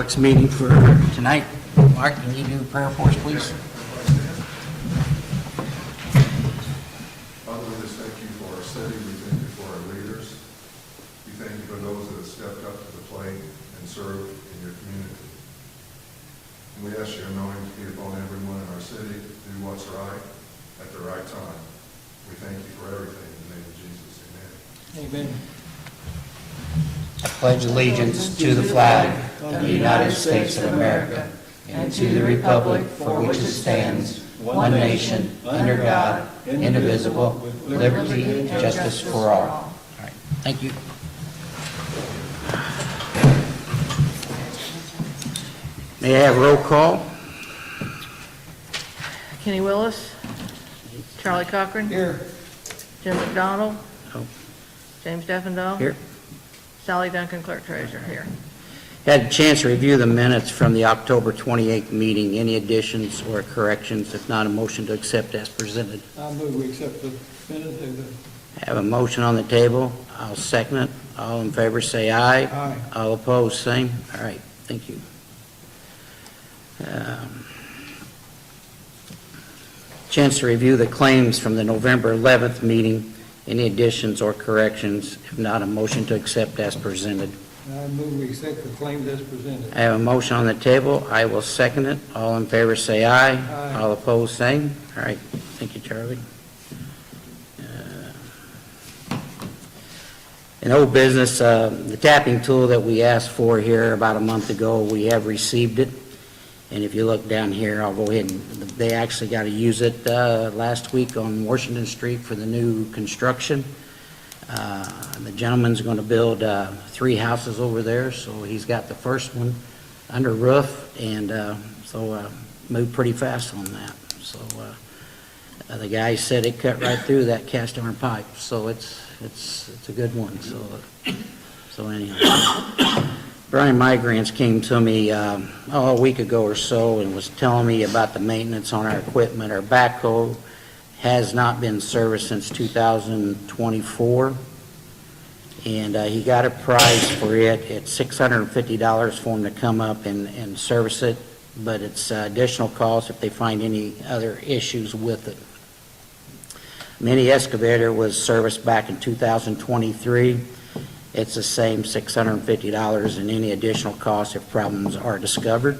Works meeting for tonight. Mark, can you do prayer for us, please? Father, we just thank you for our city. We thank you for our leaders. We thank you for those that have stepped up to the plate and served in your community. And we ask your anointing to be upon everyone in our city to do what's right at the right time. We thank you for everything in the name of Jesus. Amen. Amen. I pledge allegiance to the flag of the United States of America and to the republic for which it stands, one nation, under God, indivisible, with liberty and justice for all. All right. Thank you. May I have roll call? Kenny Willis. Charlie Cochran. Here. Jim McDonald. Oh, James Deffendahl. here. Sally Duncan, Clerk Treasurer. Here. Had a chance to review the minutes from the October 28th meeting. Any additions or corrections? If not, a motion to accept as presented. I move we accept the minutes of the... I have a motion on the table. I'll second it. All in favor say aye. Aye. All opposed, same. All right, thank you. Chance to review the claims from the November 11th meeting. Any additions or corrections? If not, a motion to accept as presented. I move we accept the claims as presented. I have a motion on the table. I will second it. All in favor say aye. Aye. All opposed, same. All right, thank you, Charlie. In old business, the tapping tool that we asked for here about a month ago, we have received it. And if you look down here, I'll go ahead and, they actually got to use it last week on Washington Street for the new construction. The gentleman's going to build 3 houses over there, so he's got the first one under roof, and so moved pretty fast on that. So the guy said it cut right through that cast iron pipe, so it's a good one. So anyhow. Brian Migrants came to me a week ago or so and was telling me about the maintenance on our equipment. Our backhoe has not been serviced since 2024, and he got a price for it. It's $650 for him to come up and service it, but it's additional cost if they find any other issues with it. Mini excavator was serviced back in 2023. It's the same $650 and any additional costs if problems are discovered.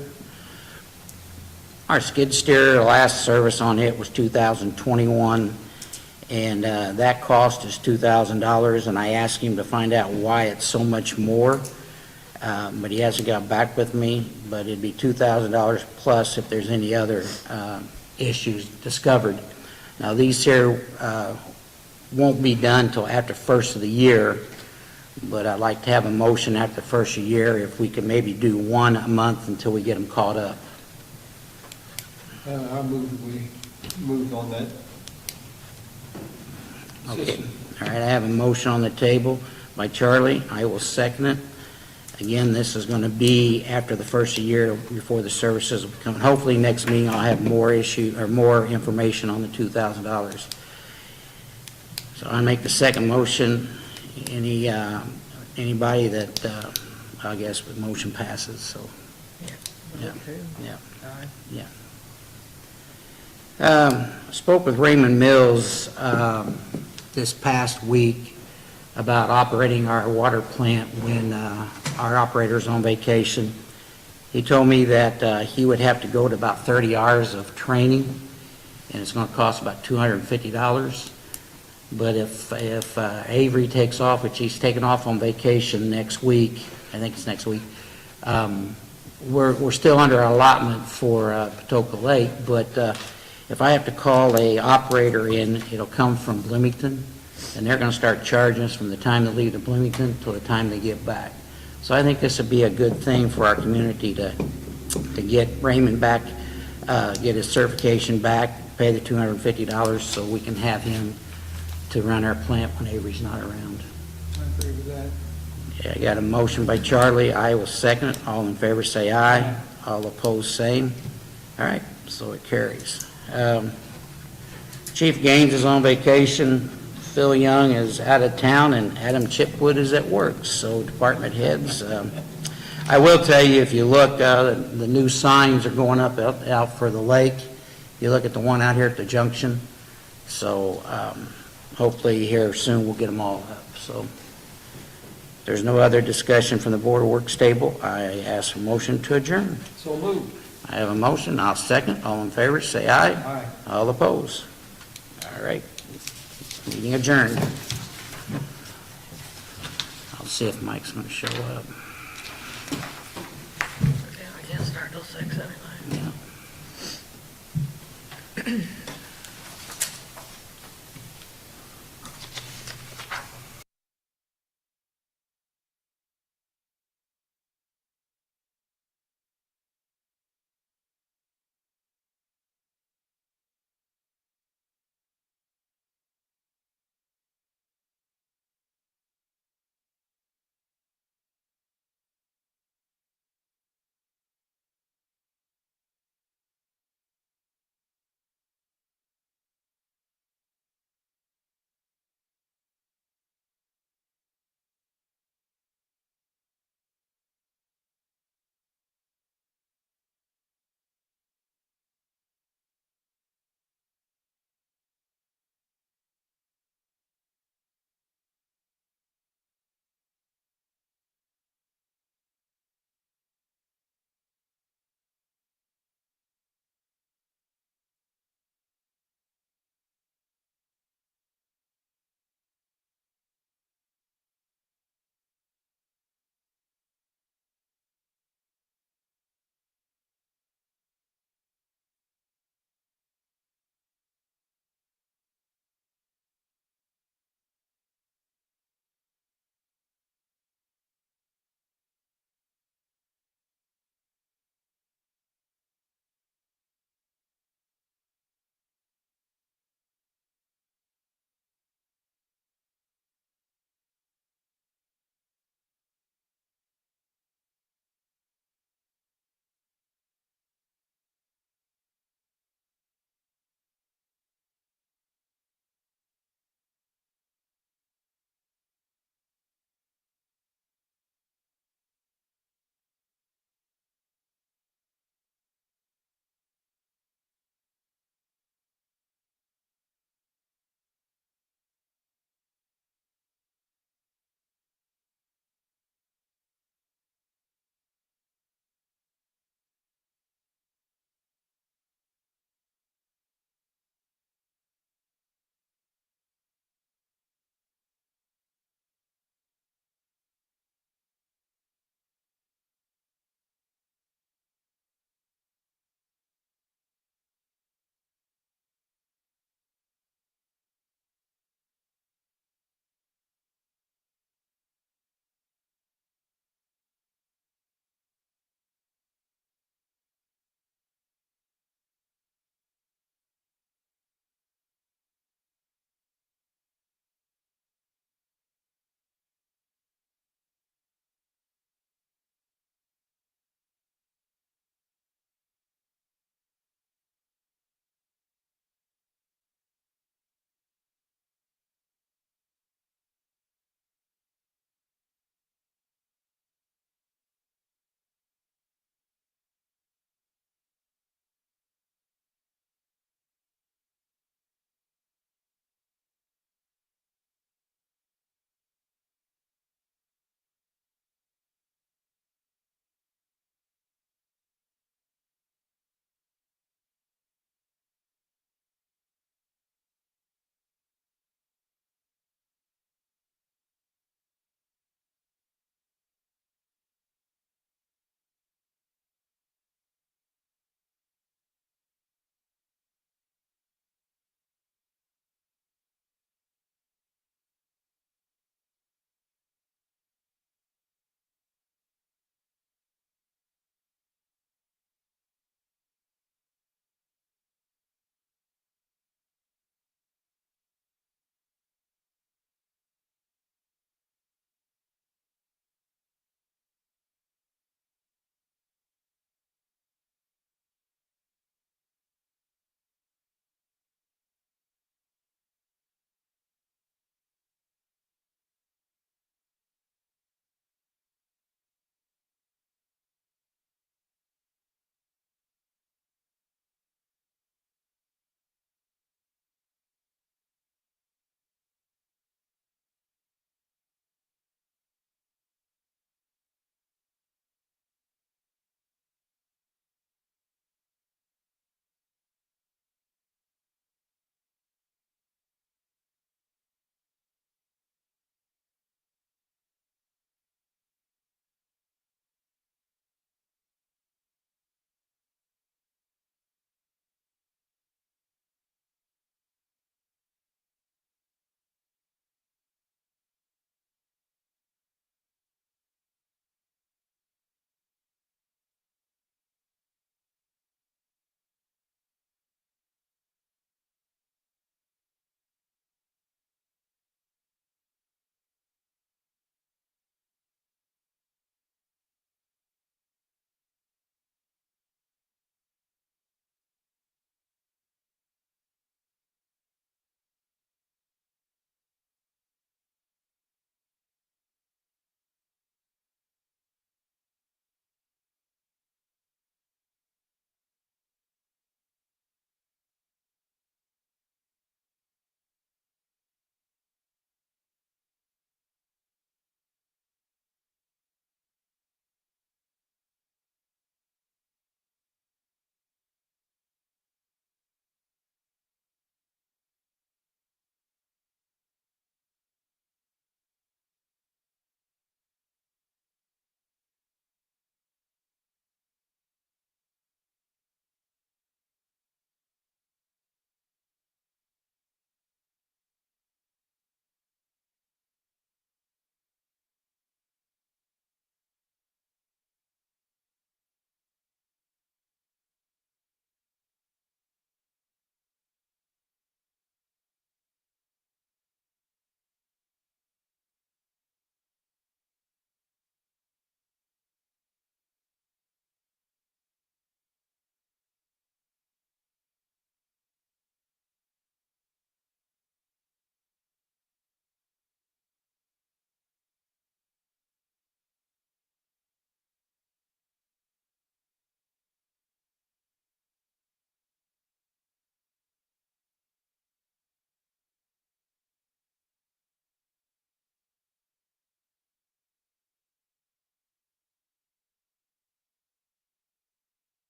Our skid steer, the last service on it was 2021, and that cost is $2,000, and I asked him to find out why it's so much more, but he hasn't got back with me, but it'd be $2,000 plus if there's any other issues discovered. Now these here won't be done until after first of the year, but I'd like to have a motion after the first year if we could maybe do one a month until we get them caught up. I move we move on that. Okay. All right, I have a motion on the table by Charlie. I will second it. Again, this is going to be after the first year before the services will come. Hopefully next meeting I'll have more information on the $2,000. So I make the second motion. Anybody that I guess the motion passes. So spoke with Raymond Mills this past week about operating our water plant when our operator's on vacation. He told me that he would have to go to about 30 hours of training, and it's going to cost about $250. But if Avery takes off, which he's taking off on vacation next week, I think it's next week, we're still under allotment for Patoka Lake, but if I have to call a operator in, it'll come from Bloomington, and they're going to start charging us from the time they leave to Bloomington till the time they get back. So I think this would be a good thing for our community to get Raymond back, get his certification back, pay the $250 so we can have him to run our plant when Avery's not around. I agree with that. Yeah, I got a motion by Charlie. I will second it. All in favor say aye. All opposed, same. All right, so it carries. Chief Gaines is on vacation. Phil Young is out of town, and Adam Chipwood is at work. So department heads, I will tell you, if you look, the new signs are going up out for the lake. You look at the one out here at the junction. So hopefully here soon we'll get them all up. So if there's no other discussion from the Board of Works table, I ask for motion to adjourn. So moved. I have a motion, I'll second. All in favor, say aye. Aye. All opposed? All right. Meeting adjourned. I'll see if Mike's going to show up. Yeah, I can't start till 6 anyway. Yeah.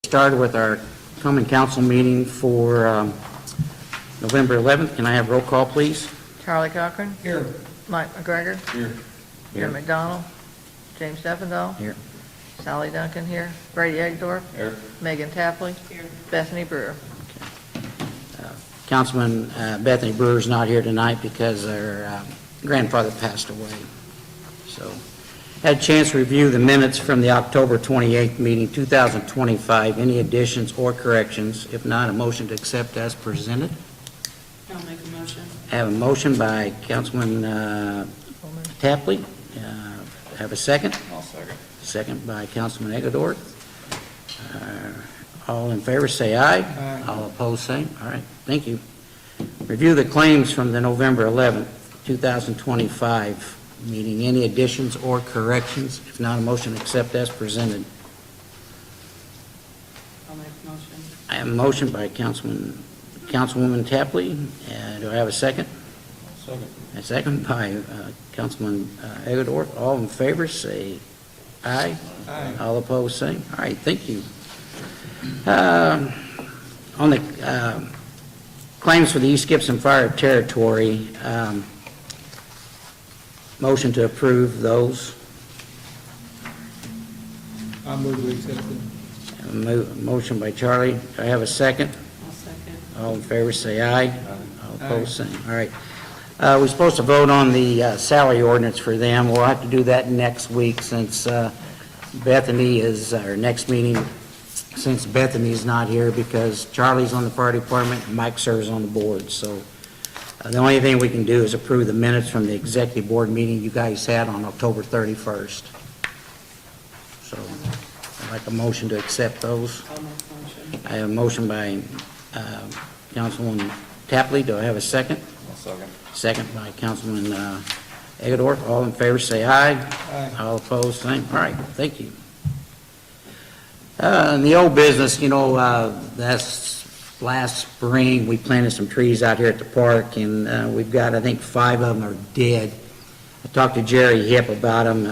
Started with our common council meeting for November 11th. Can I have roll call, please? Charlie Cochran, Here. Mike McGregor, Here. Jim McDonald, James Steffendahl, Here. Sally Duncan here, Brady Egdorf, Here. Megan Tapley, Bethany Brewer. Councilman Bethany Brewer's not here tonight because her grandfather passed away. So, had a chance to review the minutes from the October 28th meeting, 2025. Any additions or corrections? If not, a motion to accept as presented. I'll make a motion. I have a motion by Councilman Tapley. Have a second? I'll second. Second by Councilman Eggleston. All in favor, say aye. Aye. All opposed, same. All right, thank you. Review the claims from the November 11th, 2025 meeting. Any additions or corrections? If not, a motion to accept as presented. I'll make a motion. I have a motion by Councilwoman Tapley. Do I have a second? Second. A second by Councilman Eggleston. All in favor, say aye. Aye. All opposed, same. All right, thank you. On the claims for the East Gibson Fire Territory, motion to approve those. I move we accept it. Motion by Charlie. Do I have a second? I'll second. All in favor, say aye. All opposed, same. All right. We're supposed to vote on the salary ordinance for them. We'll have to do that next week since Bethany is, our next meeting, since Bethany's not here because Charlie's on the fire department and Mike serves on the board. So the only thing we can do is approve the minutes from the executive board meeting you guys had on October 31st. So I'd like a motion to accept those. I'll make a motion. I have a motion by Councilwoman Tapley. Do I have a second? I'll second. Second by Councilman Eggleston. All in favor, say aye. Aye. All opposed, same. All right, thank you. In the old business, that's last spring, we planted some trees out here at the park, and we've got, I think, 5 of them are dead. I talked to Jerry Hip about them,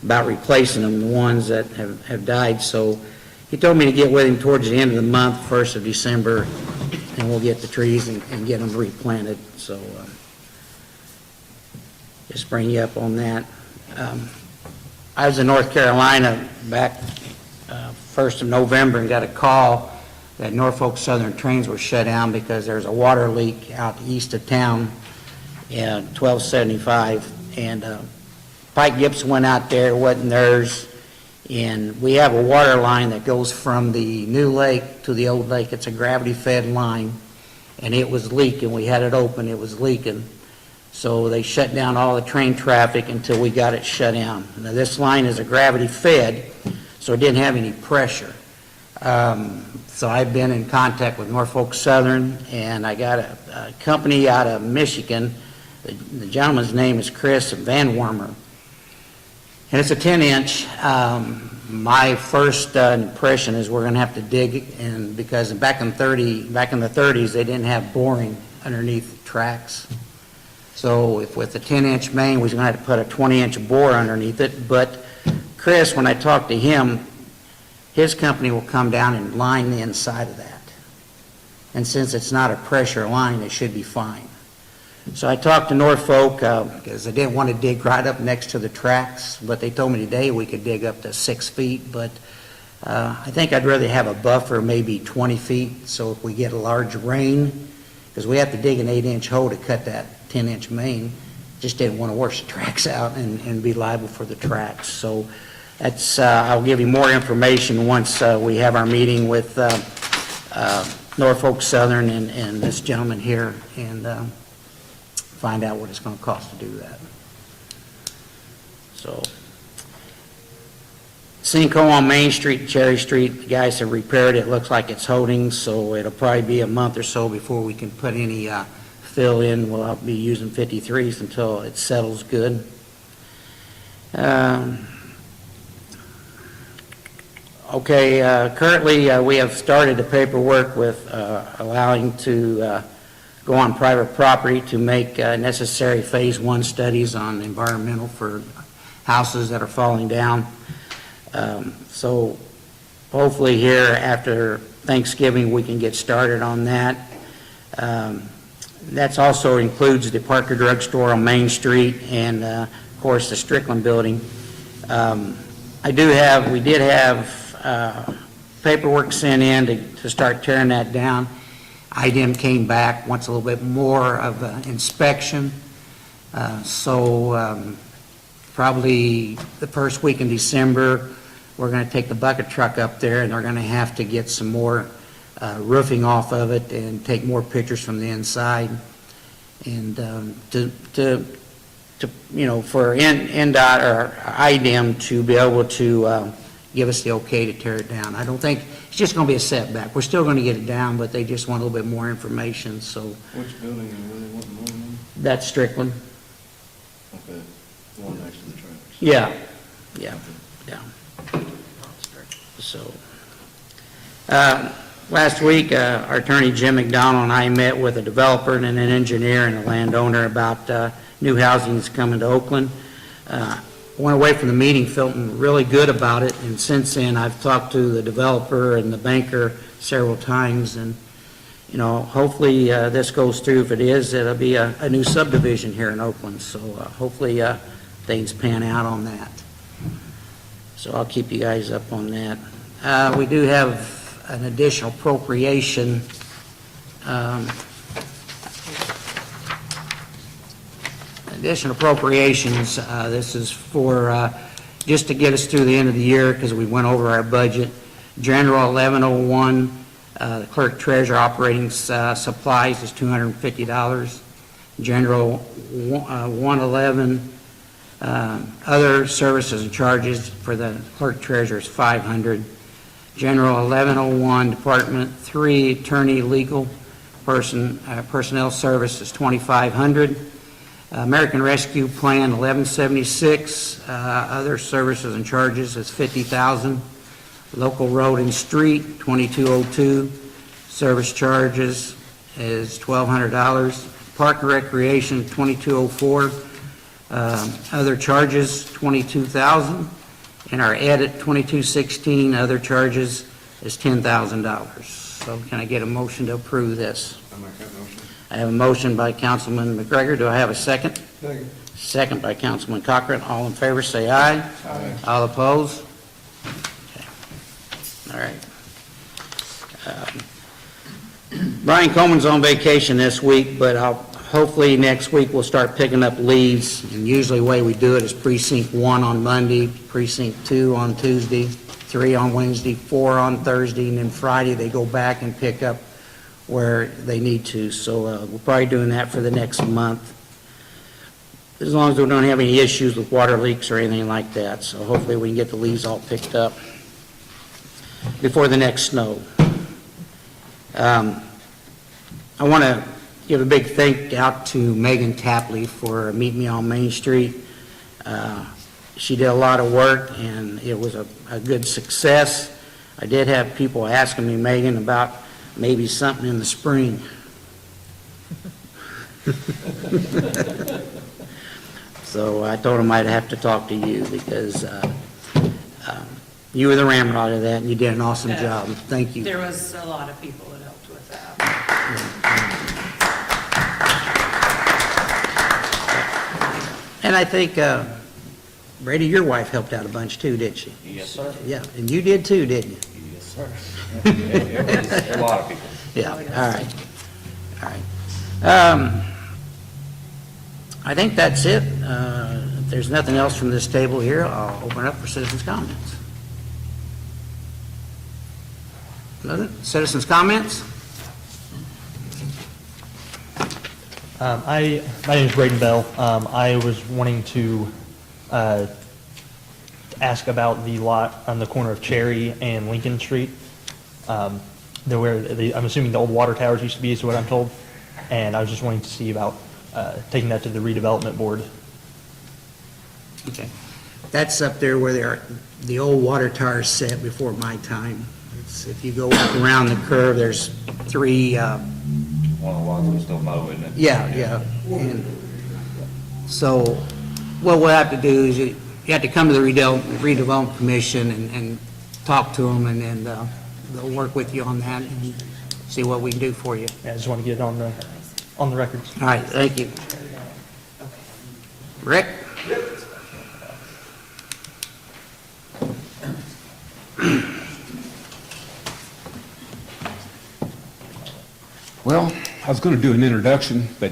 about replacing them, the ones that have died, so he told me to get with him towards the end of the month, 1st of December, and we'll get the trees and get them replanted, so just bring you up on that. I was in North Carolina back 1st of November and got a call that Norfolk Southern trains were shut down because there's a water leak out east of town in 1275, and Pike Gibson went out there, it wasn't theirs, and we have a water line that goes from the new lake to the old lake. It's a gravity-fed line, and it was leaking. We had it open, it was leaking. So they shut down all the train traffic until we got it shut down. Now, this line is a gravity-fed, so it didn't have any pressure. So I've been in contact with Norfolk Southern, and I got a company out of Michigan. The gentleman's name is Chris Van Wormer, and it's a 10-inch. My first impression is we're going to have to dig, and because back in the 30s they didn't have boring underneath the tracks. So if with the 10-inch main, we're going to have to put a 20-inch bore underneath it. But Chris, when I talked to him, his company will come down and line the inside of that. And since it's not a pressure line, it should be fine. So I talked to Norfolk because I didn't want to dig right up next to the tracks, but they told me today we could dig up to 6 feet. But I think I'd rather have a buffer, maybe 20 feet, so if we get a large rain, because we have to dig an 8-inch hole to cut that 10-inch main, just didn't want to wash the tracks out and be liable for the tracks. So that's, I'll give you more information once we have our meeting with Norfolk Southern and this gentleman here, and find out what it's going to cost to do that. So, sinkhole on Main Street, Cherry Street, the guys have repaired it. Looks like it's holding, so it'll probably be a month or so before we can put any fill in. We'll be using 53s until it settles good. Okay, currently we have started the paperwork with allowing to go on private property to make necessary Phase 1 studies on environmental for houses that are falling down. So hopefully here after Thanksgiving, we can get started on that. That also includes the Parker Drug Store on Main Street and, of course, the Strickland Building. We did have paperwork sent in to start tearing that down. IDM came back, wants a little bit more of an inspection. Probably the first week in December, we're going to take the bucket truck up there, and they're going to have to get some more roofing off of it and take more pictures from the inside. And for NDOT or IDM to be able to give us the okay to tear it down. I don't think, it's just going to be a setback. We're still going to get it down, but they just want a little bit more information, so Which building are they wanting more on? that's Strickland. Okay, the one next to the trailers. Yeah. So, last week, our attorney Jim McDonald and I met with a developer and an engineer and a landowner about new housing that's coming to Oakland. Went away from the meeting feeling really good about it, and since then, I've talked to the developer and the banker several times, and, hopefully this goes through. If it is, it'll be a new subdivision here in Oakland, so hopefully things pan out on that. So I'll keep you guys up on that. We do have an additional appropriation. Additional appropriations, this is for, just to get us through the end of the year because we went over our budget. General 1101, the clerk treasurer operating supplies is $250. General 111, other services and charges for the clerk treasurer is $500. General 1101, Department 3, attorney legal personnel service is $2,500. American Rescue Plan 1176, other services and charges is $50,000. Local road and street 2202, service charges is $1,200. Park and recreation 2204, other charges $22,000. And our edit 2216, other charges is $10,000. So can I get a motion to approve this? I make that motion. I have a motion by Councilman McGregor. Do I have a second? Second. Second by Councilman Cochran. All in favor, say aye. Aye. All opposed? Okay. All right. Brian Coleman's on vacation this week, but hopefully next week we'll start picking up leaves. And usually the way we do it is precinct 1 on Monday, precinct 2 on Tuesday, 3 on Wednesday, 4 on Thursday, and then Friday they go back and pick up where they need to. So we're probably doing that for the next month, as long as we don't have any issues with water leaks or anything like that. So hopefully we can get the leaves all picked up before the next snow. I want to give a big thank out to Megan Tapley for meeting me on Main Street. She did a lot of work, and it was a good success. I did have people asking me, Megan, about maybe something in the spring. So I told them I'd have to talk to you because you were the ramrod of that, and you did an awesome job. Thank you. There was a lot of people that helped with that. And I think, Brady, your wife helped out a bunch too, didn't she? Yes, sir. Yeah, and you did too, didn't you? Yes, sir. A lot of people. Yeah, all right. All right. I think that's it. If there's nothing else from this table here, I'll open it up for citizens' comments. Nothing? Citizens' comments? My name is Braden Bell. I was wanting to ask about the lot on the corner of Cherry and Lincoln Street. I'm assuming the old water towers used to be, is what I'm told. And I was just wanting to see about taking that to the redevelopment board. Okay. That's up there where the old water towers set before my time. If you go up around the curve, there's 3... One of the ones we still mow, isn't it? Yeah. And so what we'll have to do is you have to come to the redevelopment commission and talk to them, and then they'll work with you on that and see what we can do for you. Yeah, I just want to get it on the records. All right, thank you. Rick? Well, I was going to do an introduction, but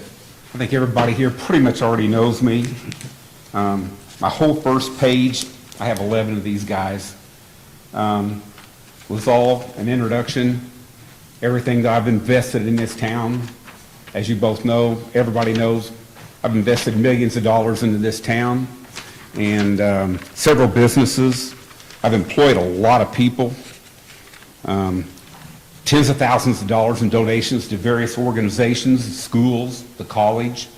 I think everybody here pretty much already knows me. My whole first page, I have 11 of these guys, was all an introduction, everything that I've invested in this town. As you both know, everybody knows, I've invested millions of dollars into this town and several businesses. I've employed a lot of people. Tens of thousands of dollars in donations to various organizations, schools, the college.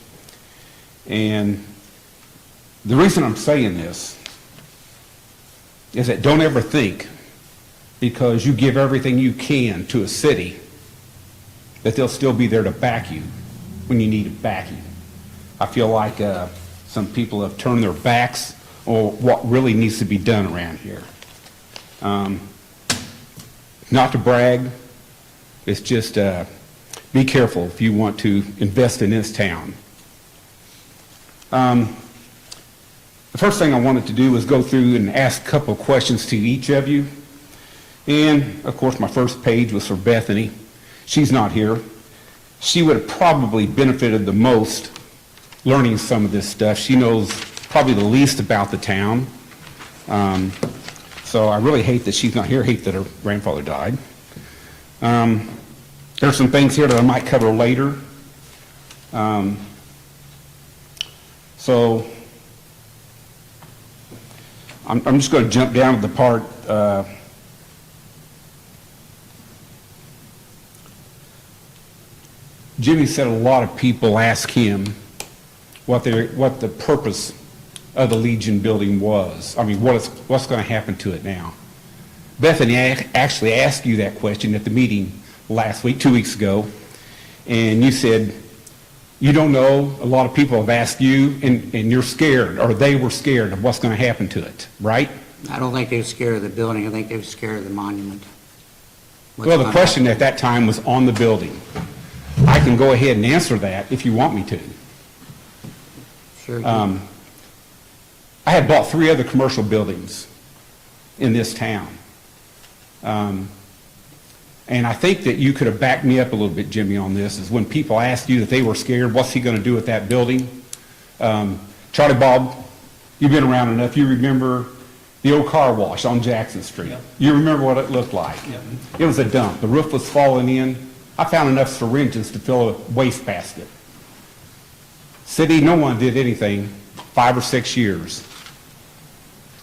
And the reason I'm saying this is that don't ever think because you give everything you can to a city that they'll still be there to back you when you need backing. I feel like some people have turned their backs on what really needs to be done around here. Not to brag, it's just be careful if you want to invest in this town. The first thing I wanted to do was go through and ask a couple of questions to each of you. And, of course, my first page was for Bethany. She's not here. She would have probably benefited the most learning some of this stuff. She knows probably the least about the town. So I really hate that she's not here. I hate that her grandfather died. There's some things here that I might cover later. So I'm just going to jump down to the part Jimmy said a lot of people ask him what the purpose of the Legion building was. I mean, what's going to happen to it now? Bethany actually asked you that question at the meeting last week, 2 weeks ago, and you said, you don't know, a lot of people have asked you, and you're scared, or they were scared of what's going to happen to it, right? I don't think they were scared of the building. I think they were scared of the monument. Well, the question at that time was on the building. I can go ahead and answer that if you want me to. Sure. I had bought 3 other commercial buildings in this town. And I think that you could have backed me up a little bit, Jimmy, on this, is when people asked you that they were scared, what's he going to do with that building? Charlie Bob, you've been around enough. You remember the old car wash on Jackson Street. Yep. You remember what it looked like. Yep. It was a dump. The roof was falling in. I found enough syringes to fill a wastebasket. City, no one did anything 5 or 6 years.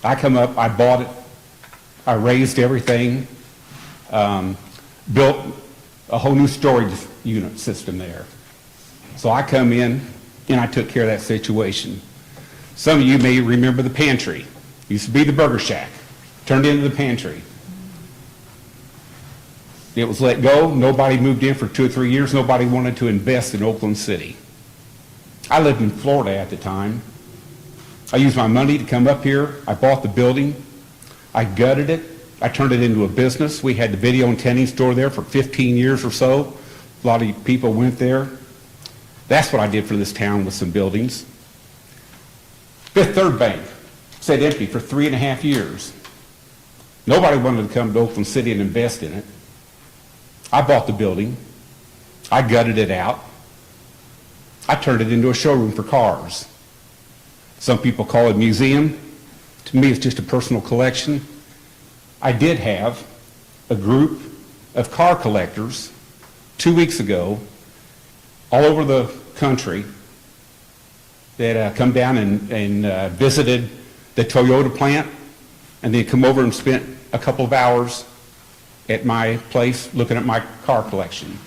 I come up, I bought it, I raised everything, built a whole new storage unit system there. So I come in and I took care of that situation. Some of you may remember the pantry. Used to be the Burger Shack, turned into the pantry. It was let go. Nobody moved in for 2 or 3 years. Nobody wanted to invest in Oakland City. I lived in Florida at the time. I used my money to come up here. I bought the building. I gutted it. I turned it into a business. We had the video and tinting store there for 15 years or so. A lot of people went there. That's what I did for this town with some buildings. Fifth Third Bank sat empty for 3.5 years. Nobody wanted to come to Oakland City and invest in it. I bought the building. I gutted it out. I turned it into a showroom for cars. Some people call it a museum. To me, it's just a personal collection. I did have a group of car collectors 2 weeks ago all over the country that come down and visited the Toyota plant, and they come over and spent a couple of hours at my place looking at my car collection.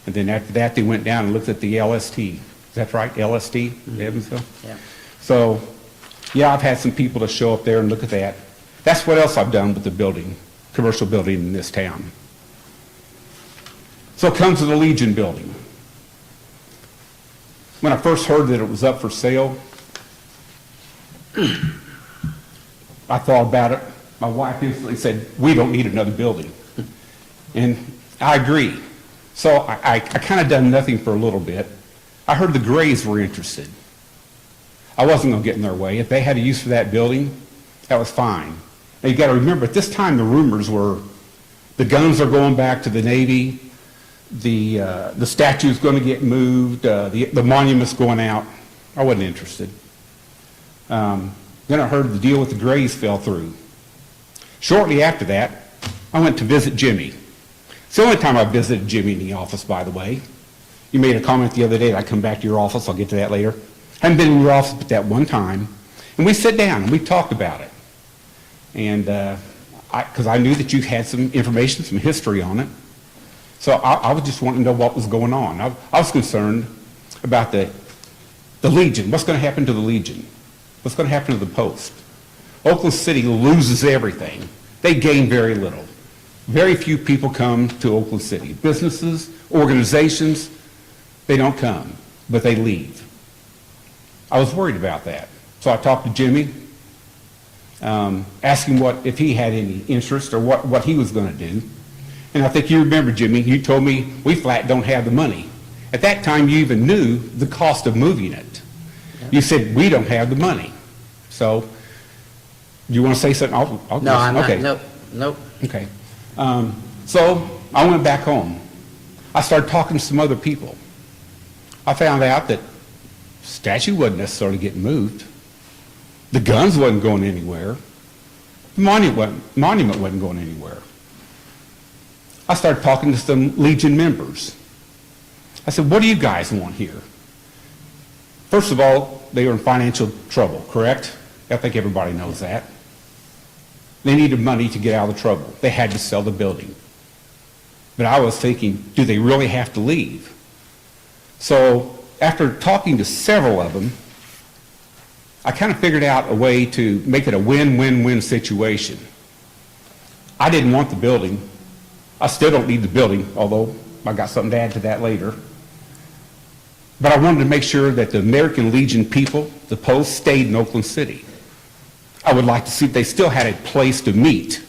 And then after that, they went down and looked at the LST. Is that right? LST, Evansville? Yeah. So, yeah, I've had some people to show up there and look at that. That's what else I've done with the building, commercial building in this town. So it comes to the Legion building. When I first heard that it was up for sale, I thought about it my wife instantly said, we don't need another building. And I agree. So I kind of done nothing for a little bit. I heard the Grays were interested. I wasn't going to get in their way. If they had a use for that building, that was fine. Now, you got to remember, at this time, the rumors were the guns are going back to the Navy, the statue's going to get moved, the monument's going out. I wasn't interested. Then I heard the deal with the Grays fell through. Shortly after that, I went to visit Jimmy. It's the only time I visited Jimmy in the office, by the way. You made a comment the other day that I'd come back to your office. I'll get to that later. I haven't been in your office but that one time. And we sat down and we talked about it. And because I knew that you had some information, some history on it. So I was just wanting to know what was going on. I was concerned about the Legion. What's going to happen to the Legion? What's going to happen to the Post? Oakland City loses everything. They gain very little. Very few people come to Oakland City. Businesses, organizations, they don't come, but they leave. I was worried about that. So I talked to Jimmy, asked him if he had any interest or what he was going to do. And I think you remember, Jimmy, you told me we flat don't have the money. At that time, you even knew the cost of moving it. You said, we don't have the money. So, do you want to say something? I'll No, I'm not, okay. nope. Okay. So I went back home. I started talking to some other people. I found out that statue wasn't necessarily getting moved. The guns wasn't going anywhere. The monument wasn't going anywhere. I started talking to some Legion members. I said, what do you guys want here? First of all, they were in financial trouble, correct? I think everybody knows that. They needed money to get out of the trouble. They had to sell the building. But I was thinking, do they really have to leave? So after talking to several of them, I kind of figured out a way to make it a win-win-win situation. I didn't want the building. I still don't need the building, although I got something to add to that later. But I wanted to make sure that the American Legion people, the Post, stayed in Oakland City. I would like to see if they still had a place to meet,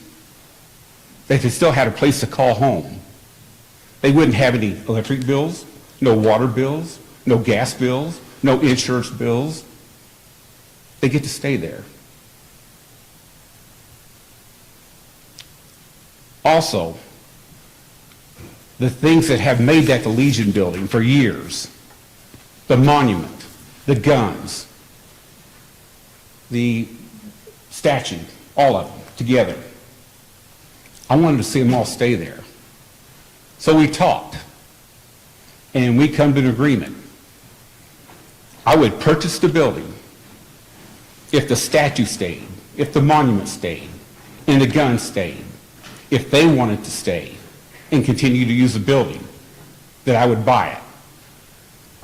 that they still had a place to call home. They wouldn't have any electric bills, no water bills, no gas bills, no insurance bills. They get to stay there. Also, the things that have made that the Legion building for years, the monument, the guns, the statue, all of them together. I wanted to see them all stay there. So we talked, and we come to an agreement. I would purchase the building if the statue stayed, if the monument stayed, and the gun stayed. If they wanted to stay and continue to use the building, that I would buy it.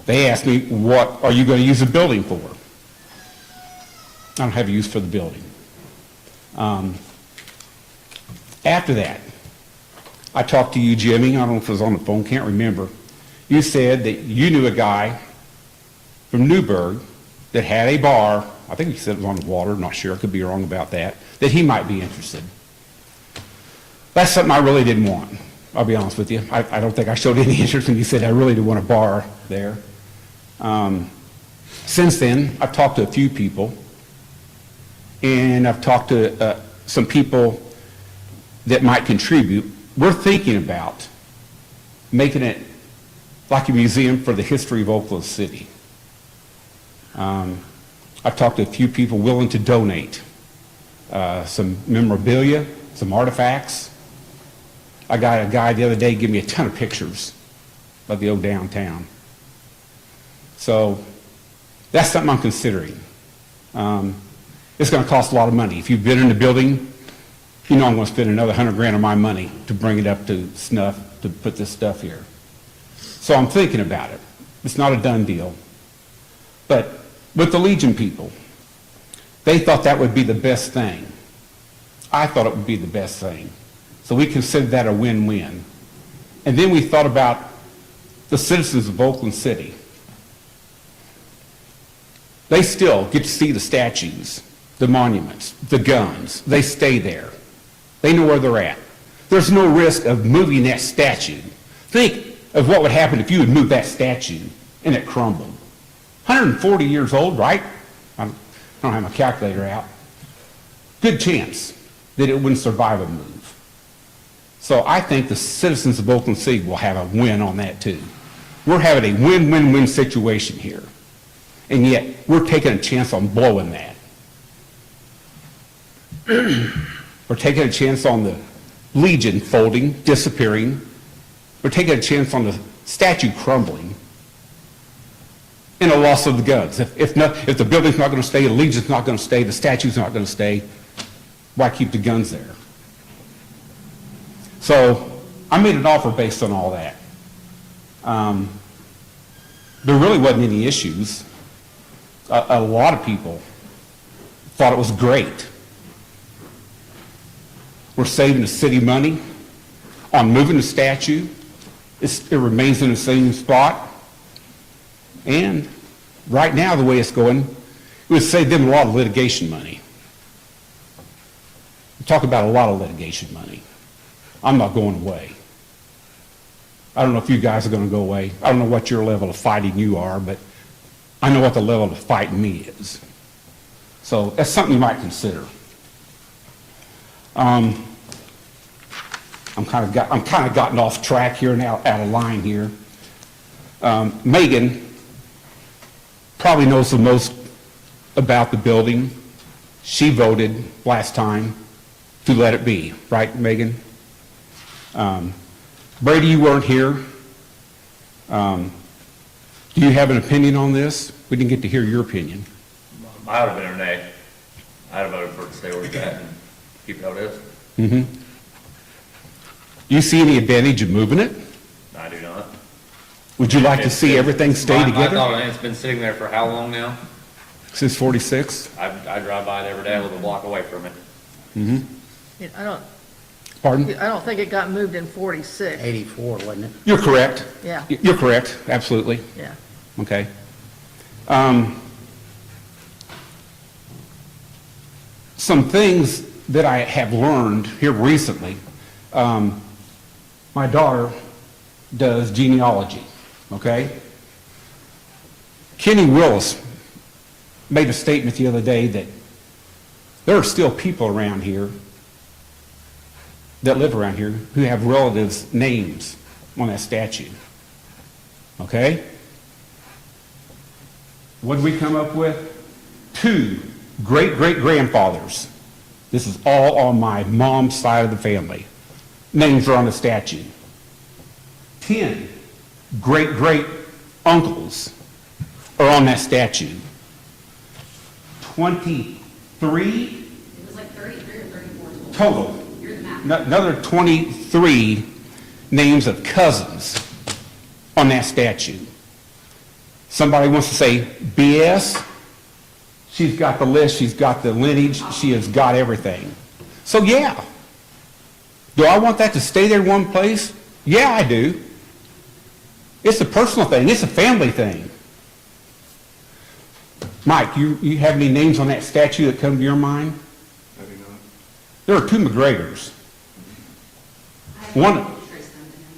They asked me, what are you going to use the building for? I don't have a use for the building. After that, I talked to you, Jimmy. I don't know if it was on the phone, can't remember. You said that you knew a guy from Newburgh that had a bar. I think you said it was on the water. I'm not sure. I could be wrong about that. That he might be interested. That's something I really didn't want. I'll be honest with you. I don't think I showed any interest when you said I really didn't want a bar there. Since then, I've talked to a few people, and I've talked to some people that might contribute. We're thinking about making it like a museum for the history of Oakland City. I've talked to a few people willing to donate some memorabilia, some artifacts. I got a guy the other day give me a ton of pictures of the old downtown. So that's something I'm considering. It's going to cost a lot of money. If you've been in the building, you know I'm going to spend another $100,000 of my money to bring it up to snuff to put this stuff here. So I'm thinking about it. It's not a done deal. But with the Legion people, they thought that would be the best thing. I thought it would be the best thing. So we considered that a win-win. And then we thought about the citizens of Oakland City. They still get to see the statues. the monuments, the guns, they stay there. They know where they're at. There's no risk of moving that statue. Think of what would happen if you would move that statue and it crumbled. 140 years old, right? I don't have my calculator out. Good chance that it wouldn't survive a move. So I think the citizens of Oakland City will have a win on that too. We're having a win-win-win situation here. And yet, we're taking a chance on blowing that. We're taking a chance on the Legion folding, disappearing. We're taking a chance on the statue crumbling. And a loss of the guns. If the building's not going to stay, the Legion's not going to stay, the statue's not going to stay, why keep the guns there? So I made an offer based on all that. There really wasn't any issues. A lot of people thought it was great. We're saving the city money on moving the statue. It remains in the same spot. And right now, the way it's going, it would save them a lot of litigation money. We talk about a lot of litigation money. I'm not going away. I don't know if you guys are going to go away. I don't know what your level of fighting you are, but I know what the level of fighting me is. So that's something you might consider. I'm kind of gotten off track here now, out of line here. Megan probably knows the most about the building. She voted last time to let it be, right, Megan? Brady, you weren't here. Do you have an opinion on this? We didn't get to hear your opinion. I would have been a nay. I'd have voted for it to stay where it's at and keep it how it is. Mm-hmm. Do you see any advantage of moving it? I do not. Would you like to see everything stay My together? thought on it, it's been sitting there for how long now? Since 46? I drive by it every day. I live a block away from it. Mm-hmm. Yeah, Pardon? I don't think it got moved in 46. 84, wasn't it? You're correct. Yeah, You're correct, absolutely. yeah. Okay. Some things that I have learned here recently. My daughter does genealogy, okay? Kenny Willis made a statement the other day that there are still people around here that live around here who have relatives' names on that statue, okay? What did we come up with? 2 great-great-grandfathers. This is all on my mom's side of the family. Names are on the statue. 10 great-great-uncles are on that statue. 23 It was like 33 or 34 total. total. You're the math. Another 23 names of cousins on that statue. Somebody wants to say BS. She's got the list, she's got the lineage, she has got everything. So yeah. Do I want that to stay there in one place? Yeah, I do. It's a personal thing, it's a family thing. Mike, you have any names on that statue that come to your mind? I do not. There are 2 McGregors. I One- haven't been able to trace them to him.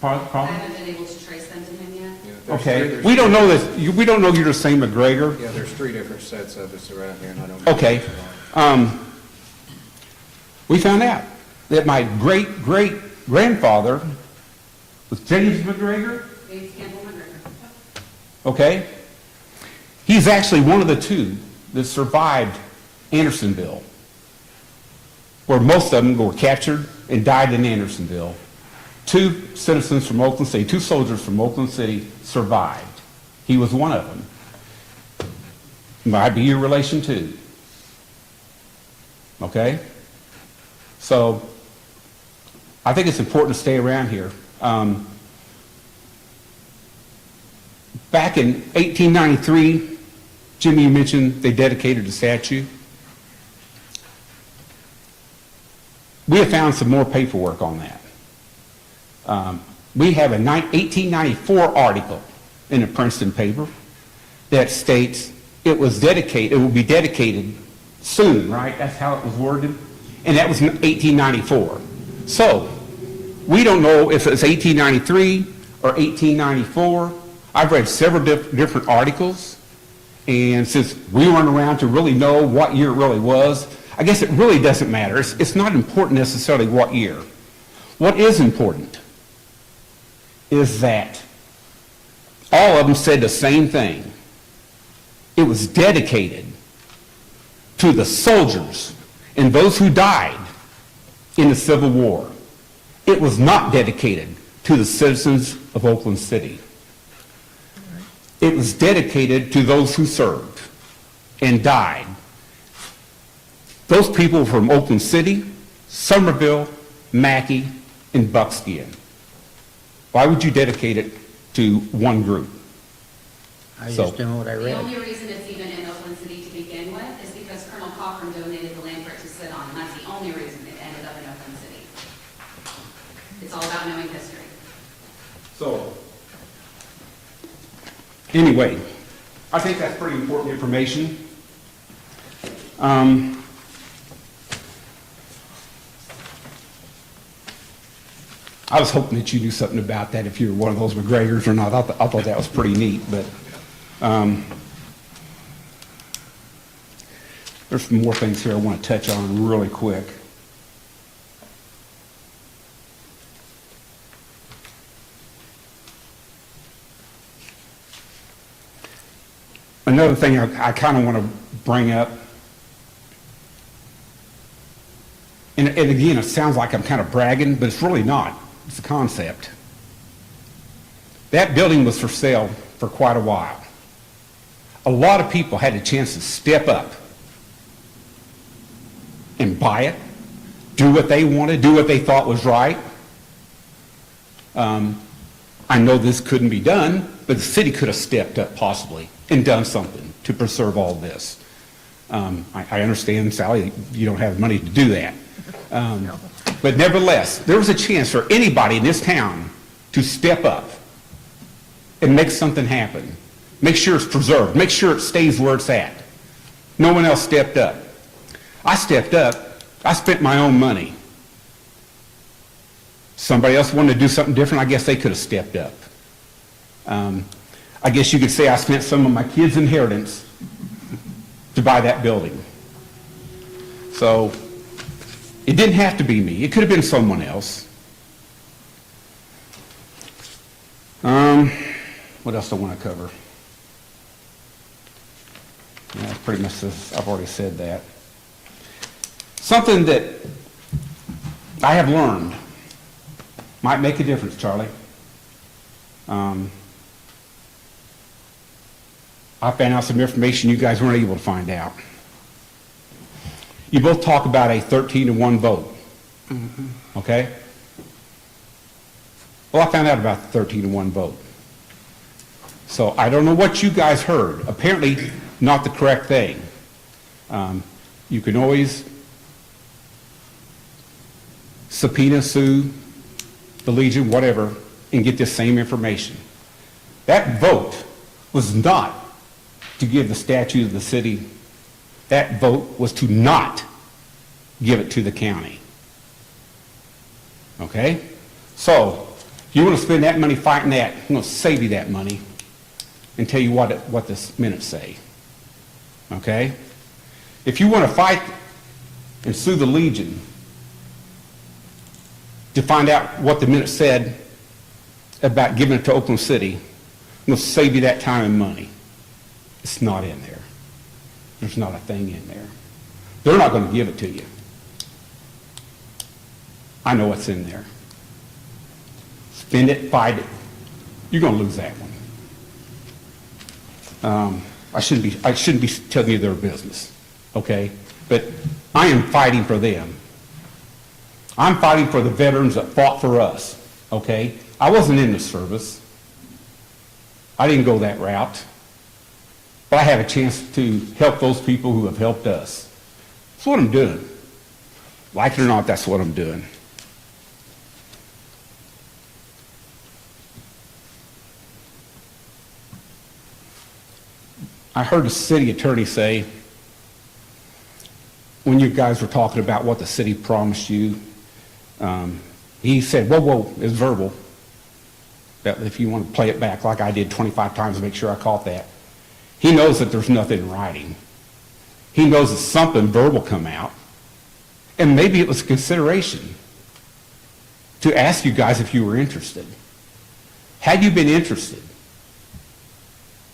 Pardon? I Pardon? haven't been able to trace them to him yet. Yeah, there's Okay, there's we don't know that, we don't know you're the same McGregor. Yeah, there's 3 different sets of us around here, and I don't. Okay. We found out that my great-great-grandfather was James McGregor, James Campbell McGregor. okay? He's actually one of the 2 that survived Andersonville, where most of them were captured and died in Andersonville. 2 citizens from Oakland City, 2 soldiers from Oakland City survived. He was one of them. Might be your relation too. Okay? So, I think it's important to stay around here. Back in 1893, Jimmy, you mentioned they dedicated a statue. We have found some more paperwork on that. We have a 1894 article in the Princeton paper that states it will be dedicated soon, right? That's how it was worded. And that was in 1894. So, we don't know if it's 1893 or 1894. I've read several different articles, and since we weren't around to really know what year it really was, I guess it really doesn't matter. It's not important necessarily what year. What is important is that all of them said the same thing. It was dedicated to the soldiers and those who died in the Civil War. It was not dedicated to the citizens of Oakland City. It was dedicated to those who served and died. Those people from Oakland City, Somerville, Mackay, and Buckskin. Why would you dedicate it to one group? I was just doing what I The read. only reason it's even in Oakland City to begin with is because Colonel Cochran donated the land for it to sit on, and that's the only reason it ended up in Oakland City. It's all about knowing history. So, anyway, I think that's pretty important information. I was hoping that you knew something about that if you were one of those McGregors or not. I thought that was pretty neat, but there's some more things here I want to touch on really quick. Another thing I kind of want to bring up, and again, it sounds like I'm kind of bragging, but it's really not. It's a concept. That building was for sale for quite a while. A lot of people had a chance to step up and buy it, do what they wanted, do what they thought was right. I know this couldn't be done, but the city could have stepped up possibly and done something to preserve all this. I understand, Sally, you don't have money to do that. But nevertheless, there was a chance for anybody in this town to step up and make something happen. Make sure it's preserved. Make sure it stays where it's at. No one else stepped up. I stepped up. I spent my own money. Somebody else wanted to do something different, I guess they could have stepped up. I guess you could say I spent some of my kids' inheritance to buy that building. So, it didn't have to be me. It could have been someone else. What else do I want to cover? Yeah, pretty much this, I've already said that. Something that I have learned might make a difference, Charlie. I found out some information you guys weren't able to find out. You both talk about a 13-to-1 vote. Okay? Well, I found out about the 13-to-1 vote. So I don't know what you guys heard. Apparently, not the correct thing. You can always subpoena, sue the Legion, whatever, and get this same information. That vote was not to give the statue of the city. That vote was to not give it to the county. Okay? So, if you want to spend that money fighting that, I'm going to save you that money and tell you what the minutes say. Okay? If you want to fight and sue the Legion to find out what the minutes said about giving it to Oakland City, I'm going to save you that time and money. It's not in there. There's not a thing in there. They're not going to give it to you. I know what's in there. Spend it, fight it. You're going to lose that one. I shouldn't be telling you their business, okay? But I am fighting for them. I'm fighting for the veterans that fought for us, okay? I wasn't in the service. I didn't go that route. But I have a chance to help those people who have helped us. That's what I'm doing. Like it or not, that's what I'm doing. I heard the city attorney say when you guys were talking about what the city promised you, he said, whoa, it's verbal. That if you want to play it back like I did 25 times to make sure I caught that. He knows that there's nothing in writing. He knows that something verbal come out. And maybe it was consideration to ask you guys if you were interested. Had you been interested,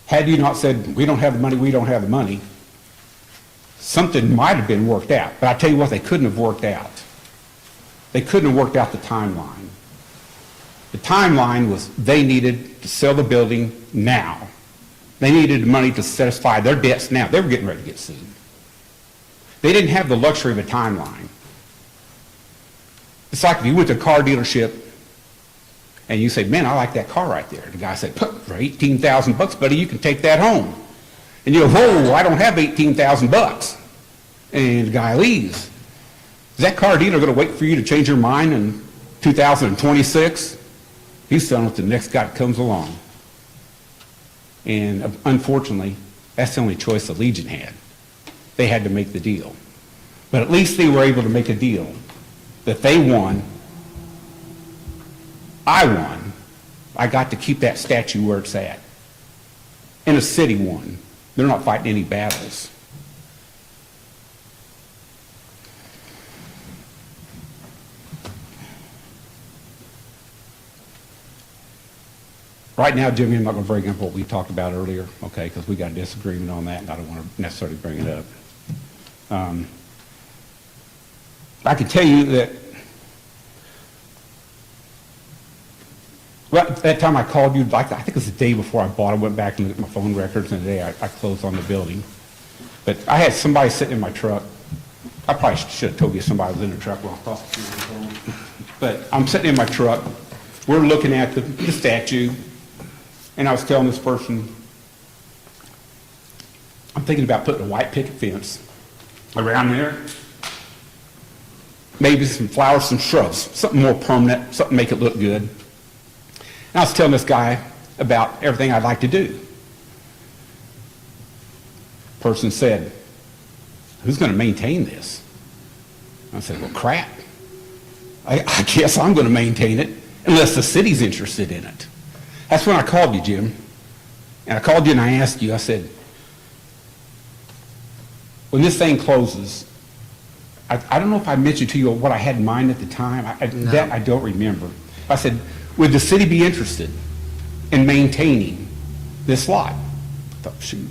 had you not said, we don't have the money, we don't have the money, something might have been worked out. But I tell you what, they couldn't have worked out. They couldn't have worked out the timeline. The timeline was they needed to sell the building now. They needed money to satisfy their debts now. They were getting ready to get sued. They didn't have the luxury of a timeline. It's like if you went to a car dealership and you say, man, I like that car right there. The guy said, for 18,000 bucks, buddy, you can take that home. And you go, whoa, I don't have 18,000 bucks. And the guy leaves. Is that car dealer going to wait for you to change your mind in 2026? He's selling it to the next guy that comes along. And unfortunately, that's the only choice the Legion had. They had to make the deal. But at least they were able to make a deal that they won. I won. I got to keep that statue where it's at. And the city won. They're not fighting any battles. Right now, Jimmy, I'm not going to bring up what we talked about earlier, okay, because we got a disagreement on that, and I don't want to necessarily bring it up. I can tell you that, well, that time I called you, like I think it was the day before I bought it, went back and looked at my phone records, and the day I closed on the building. But I had somebody sitting in my truck. I probably should have told you somebody was in the truck while I was talking to you on the phone. But I'm sitting in my truck. We're looking at the statue. And I was telling this person, I'm thinking about putting a white picket fence around there. Maybe some flowers, some shrubs, something more permanent, something to make it look good. And I was telling this guy about everything I'd like to do. Person said, who's going to maintain this? I said, well, crap. I guess I'm going to maintain it unless the city's interested in it. That's when I called you, Jim. And I called you and I asked you, I said, when this thing closes, I don't know if I mentioned to you what I had in mind at the time. That I don't remember. I said, would the city be interested in maintaining this lot? I thought, shoot,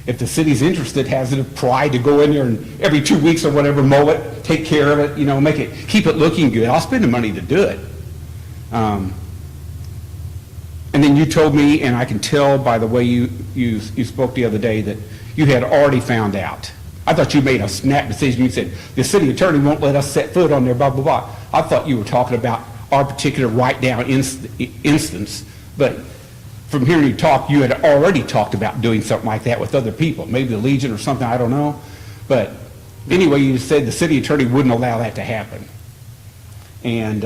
if the city's interested, has it a pride to go in there and every 2 weeks or whatever, mow it, take care of it, make it, keep it looking good. I'll spend the money to do it. And then you told me, and I can tell by the way you spoke the other day, that you had already found out. I thought you made a snap decision. You said, the city attorney won't let us set foot on there, blah, blah, blah. I thought you were talking about our particular write-down instance, but from hearing you talk, you had already talked about doing something like that with other people, maybe the Legion or something, I don't know. But anyway, you said the city attorney wouldn't allow that to happen. And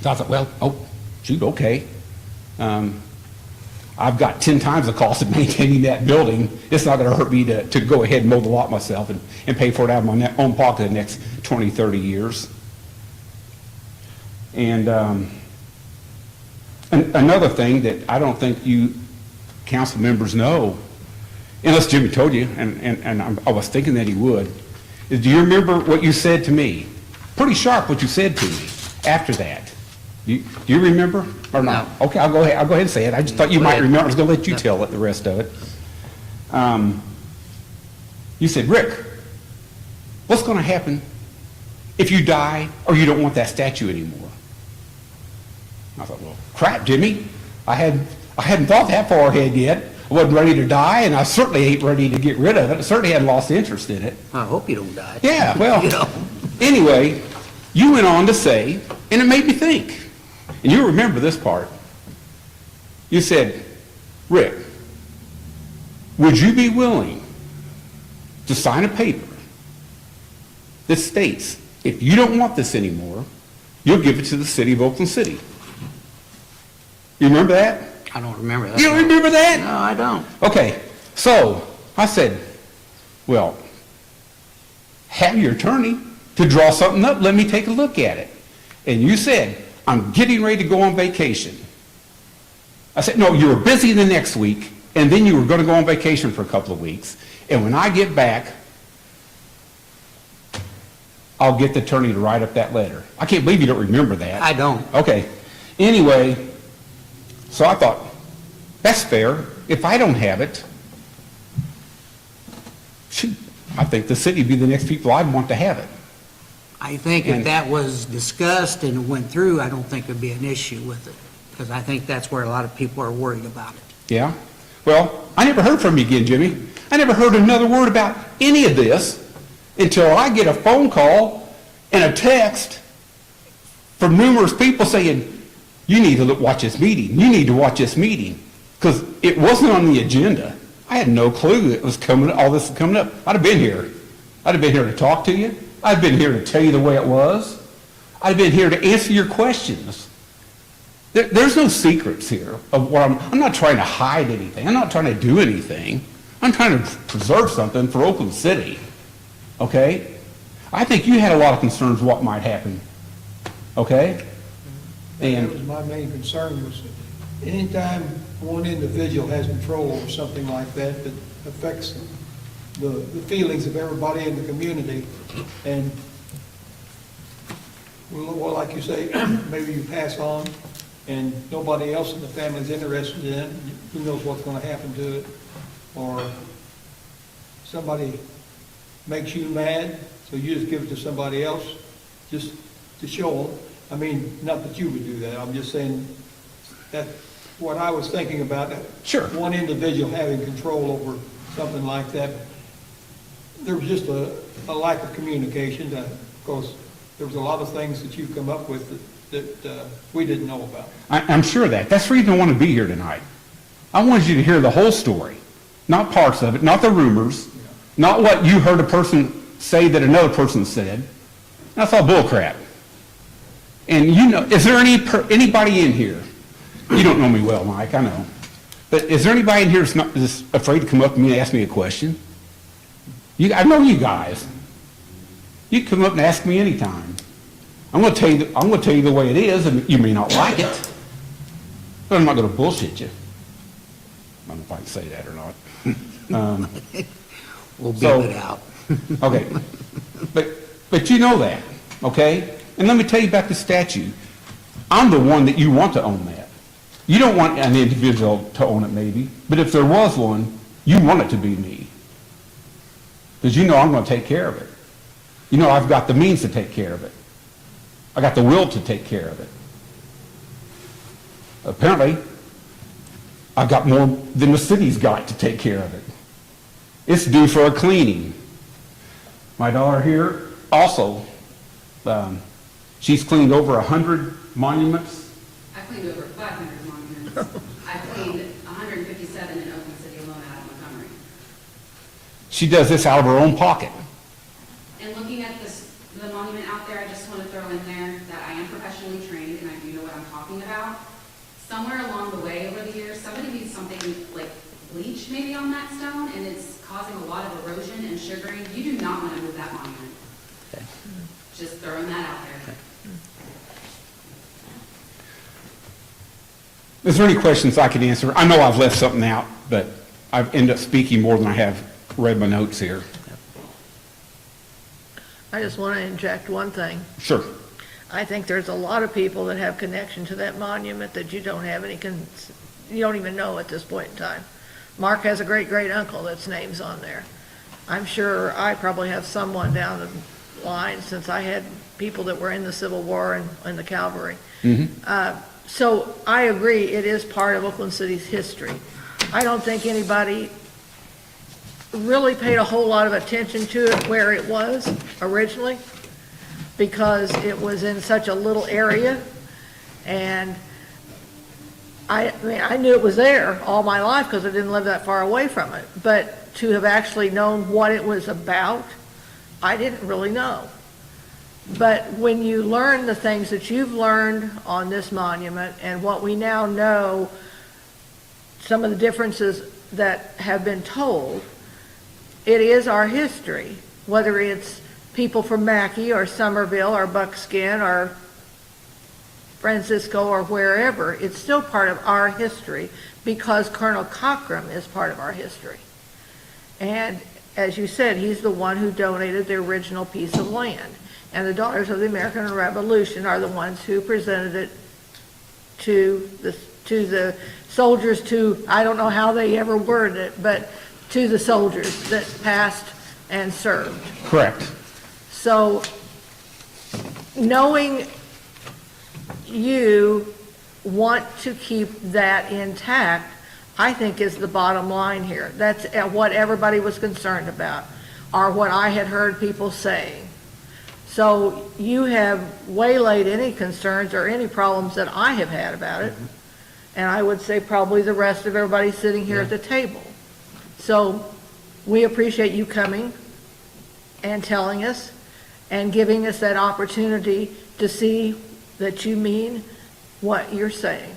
so I thought, well, shoot, okay. I've got 10 times the cost of maintaining that building. It's not going to hurt me to go ahead and mow the lot myself and pay for it out of my own pocket the next 20, 30 years. And another thing that I don't think you council members know, unless Jimmy told you, and I was thinking that he would, is do you remember what you said to me? Pretty sharp what you said to me after that. Do you remember or not? No. Okay, I'll go ahead and say it. I just thought you might remember. I was going to let you tell it, the rest of it. You said, Rick, what's going to happen if you die or you don't want that statue anymore? I thought, well, crap, Jimmy. I hadn't thought that far ahead yet. I wasn't ready to die, and I certainly ain't ready to get rid of it. I certainly hadn't lost interest in it. I hope you don't die. Yeah, well, anyway, you went on to say, and it made me think, and you remember this part. You said, Rick, would you be willing to sign a paper that states, if you don't want this anymore, you'll give it to the city of Oakland City? You remember that? I don't remember that. You don't remember that? No, I don't. Okay, so I said, well, have your attorney to draw something up, let me take a look at it. And you said, I'm getting ready to go on vacation. I said, no, you were busy the next week, and then you were going to go on vacation for a couple of weeks. And when I get back, I'll get the attorney to write up that letter. I can't believe you don't remember that. I don't. Okay. Anyway, so I thought, that's fair. If I don't have it, shoot, I think the city would be the next people I'd want to have it. I think if And- that was discussed and went through, I don't think there'd be an issue with it, because I think that's where a lot of people are worried about it. Yeah? Well, I never heard from you again, Jimmy. I never heard another word about any of this until I get a phone call and a text from numerous people saying, you need to watch this meeting. You need to watch this meeting. Because it wasn't on the agenda. I had no clue it was coming, all this was coming up. I'd have been here. I'd have been here to talk to you. I'd have been here to tell you the way it was. I'd have been here to answer your questions. There's no secrets here of what I'm not trying to hide anything. I'm not trying to do anything. I'm trying to preserve something for Oakland City. Okay? I think you had a lot of concerns what might happen. Okay? That was my main concern, was that anytime one individual has control over something like that, that affects the feelings of everybody in the community, and, well, like you say, maybe you pass on, and nobody else in the family's interested in it, who knows what's gonna happen to it, or somebody makes you mad, so you just give it to somebody else, just to show them. I mean, not that you would do that, I'm just saying that what I was thinking about, Sure. one individual having control over something like that, there was just a lack of communication, because there was a lot of things that you've come up with that we didn't know about. I'm sure of that. That's the reason I want to be here tonight. I wanted you to hear the whole story, not parts of it, not the rumors, not what you heard a person say that another person said. That's all bull crap. And you know, is there anybody in here, you don't know me well, Mike, I know, but is there anybody in here that's afraid to come up to me and ask me a question? I know you guys. You can come up and ask me anytime. I'm going to tell you the way it is, and you may not like it, but I'm not going to bullshit you. I don't know if I can say that or not. We'll beat So- it out. Okay, but you know that, okay? And let me tell you about the statute. I'm the one that you want to own that. You don't want an individual to own it maybe, but if there was one, you want it to be me. Because you know I'm going to take care of it. You know I've got the means to take care of it. I got the will to take care of it. Apparently, I've got more than the city's got to take care of it. It's due for a cleaning. My daughter here also, she's cleaned over 100 monuments. I cleaned over 500 monuments. I cleaned 157 in Oakland City alone out of Montgomery. She does this out of her own pocket. And looking at the monument out there, I just want to throw in there that I am professionally trained and I do know what I'm talking about. Somewhere along the way over the years, somebody needs something like bleach maybe on that stone, and it's causing a lot of erosion and sugaring. You do not want to move that monument. Okay. Just throwing that out there. Is there any questions I can answer? I know I've left something out, but I've ended up speaking more than I have read my notes here. I just want to inject one thing. Sure. I think there's a lot of people that have connection to that monument that you don't have you don't even know at this point in time. Mark has a great-great-uncle that's name's on there. I'm sure I probably have someone down the line, since I had people that were in the Civil War and the cavalry. So I agree, it is part of Oakland City's history. I don't think anybody really paid a whole lot of attention to it where it was originally, because it was in such a little area, and I mean, I knew it was there all my life because I didn't live that far away from it, but to have actually known what it was about, I didn't really know. But when you learn the things that you've learned on this monument and what we now know, some of the differences that have been told, it is our history, whether it's people from Mackey or Somerville or Buckskin or Francisco or wherever. It's still part of our history because Colonel Cockrum is part of our history. And as you said, he's the one who donated the original piece of land. And the Daughters of the American Revolution are the ones who presented it to the soldiers, I don't know how they ever worded it, but to the soldiers that passed and served. Correct. So, knowing you want to keep that intact, I think is the bottom line here. That's what everybody was concerned about, or what I had heard people saying. So you have waylaid any concerns or any problems that I have had about it, and I would say probably the rest of everybody sitting here at the table. So we appreciate you coming and telling us and giving us that opportunity to see that you mean what you're saying.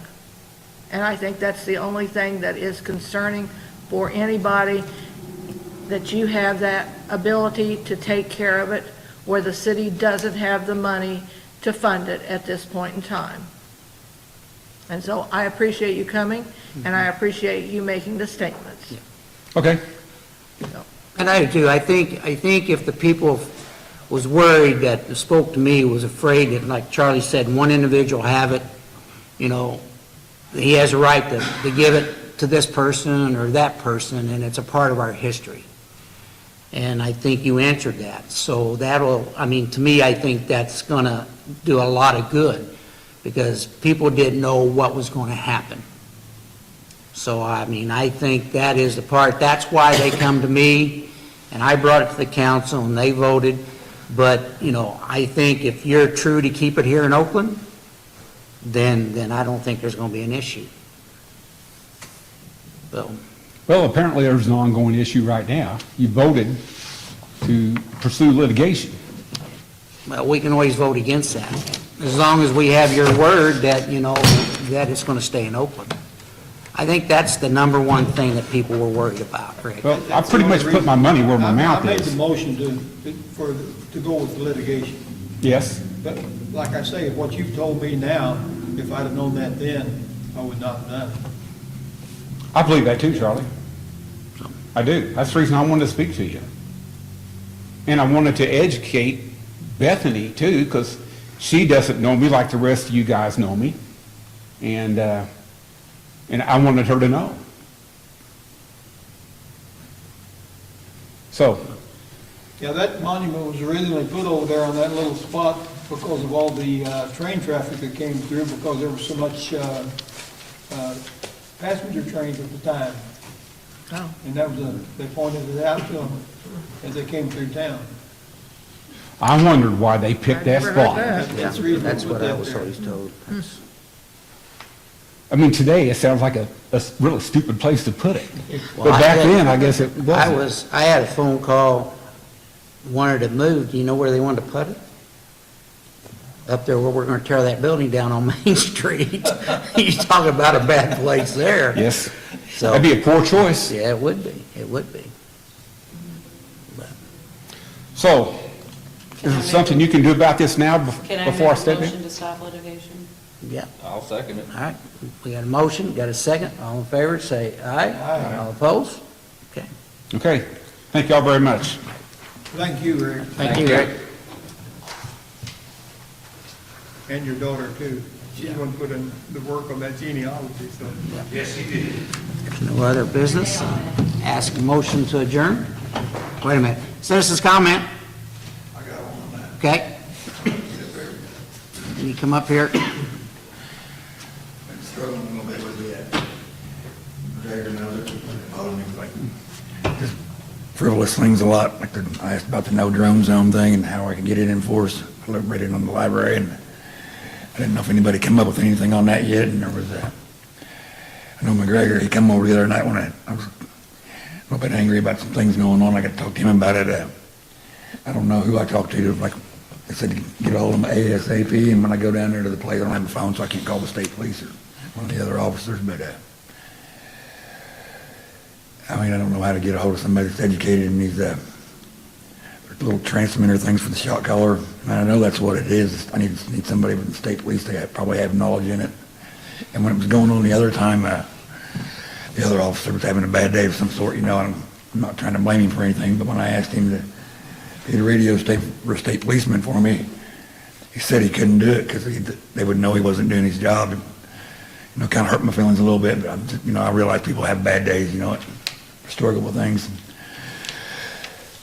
And I think that's the only thing that is concerning for anybody, that you have that ability to take care of it where the city doesn't have the money to fund it at this point in time. And so I appreciate you coming, and I appreciate you making the statements. Okay. So, And I do, I think if the people was worried that spoke to me, was afraid that, like Charlie said, one individual have it, you know, he has a right to give it to this person or that person, and it's a part of our history. And I think you answered that. So that'll, I mean, to me, I think that's going to do a lot of good, because people didn't know what was going to happen. So, I mean, I think that is the part, that's why they come to me, and I brought it to the council, and they voted. But, you know, I think if you're true to keep it here in Oakland, then I don't think there's going to be an issue. So, Well, apparently there's an ongoing issue right now. You voted to pursue litigation. well, we can always vote against that, as long as we have your word that, you know, that it's going to stay in Oakland. I think that's the number one thing that people were worried about, Rick. Well, I pretty much put my money where my mouth I made the is. motion to go with litigation. Yes? But like I say, what you've told me now, if I'd have known that then, I would not have done it. I believe that too, Charlie. I do. That's the reason I wanted to speak to you. And I wanted to educate Bethany too, because she doesn't know me like the rest of you guys know me. And I wanted her to know. So, Yeah, that monument was originally put over there on that little spot because of all the train traffic that came through, because there was so much passenger trains at the time. oh, And that was they pointed it out to them as they came through town. I wondered why they picked that I've never heard spot. that. That's the reason That's we put what I that was there. always told. I mean, today it sounds like a really stupid place to put it. Well, But I back had- then, I guess it wasn't. I had a phone call, wanted it moved. Do you know where they wanted to put it? Up there where we're going to tear that building down on Main Street. You talk about a bad place there. Yes. So, That'd be a poor choice. yeah, it would be. It would be. So, is there something you can do about this now Can I before I make a step in? motion to stop litigation? Yeah. I'll second it. All right. We got a motion, got a second. All in favor, say aye. Aye. All opposed? Okay. Okay. Thank y'all very much. Thank you, Rick, Thank you, Rick. and your daughter too. She's the one put in the work on that genealogy, so. There's no other business. Ask a motion to adjourn. Wait a minute. Citizens' comment? I got one on that. Okay. Can you come up here? I'm struggling a little bit with the McGregor knows it, bothering me, like, just frivolous things a lot, like I asked about the no drone zone thing and how I could get it enforced. I read it on the library, and I didn't know if anybody come up with anything on that yet, and there was I know McGregor, he come over the other night when I was a little bit angry about some things going on. I got to talk to him about it. I don't know who I talked to, like, they said to get a hold of them ASAP, and when I go down there to the place, I don't have a phone, so I can't call the state police or one of the other officers, but, I mean, I don't know how to get a hold of somebody that's educated in these, they're little transmitter things for the shot collar. And I know that's what it is. I need somebody with the state police to probably have knowledge in it. And when it was going on the other time, the other officer was having a bad day of some sort, you know, and I'm not trying to blame him for anything, but when I asked him to be the radio state policeman for me, he said he couldn't do it because they would know he wasn't doing his job. And, you know, kind of hurt my feelings a little bit, but you know, I realize people have bad days, you know, struggle with things.